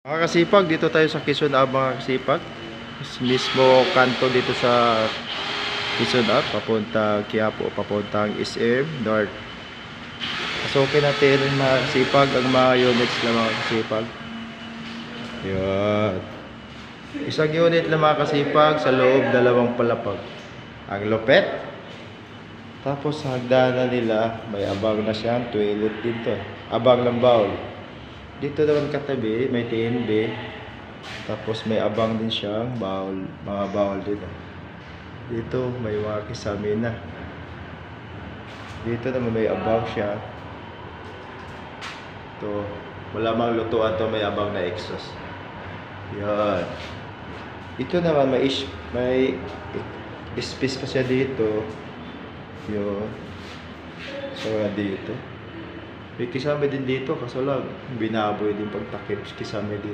Mga kasipag, dito tayo sa Quezon Ave mga kasipag. Mismo kanto dito sa Quezon Ave, papunta Quiapo, papuntang SM North. Pasukin natin mga kasipag ang mga units na mga kasipag. Yan. Isang unit na mga kasipag sa loob, dalawang palapag. Ang lupet. Tapos sa hagdanan nila, may abang na siyang toilet dito. Abang ng bowl. Dito naman katabi, may TNB. Tapos may abang din siyang bowl, mga bowl dito. Dito may mga kisamina. Dito naman may abang siya. Ito, wala mang lutuan to, may abang na exhaust. Yan. Ito naman may space pa siya dito. Yun. So dito. May kisame din dito, kaso lang binaboy din pagtakip kisame dito.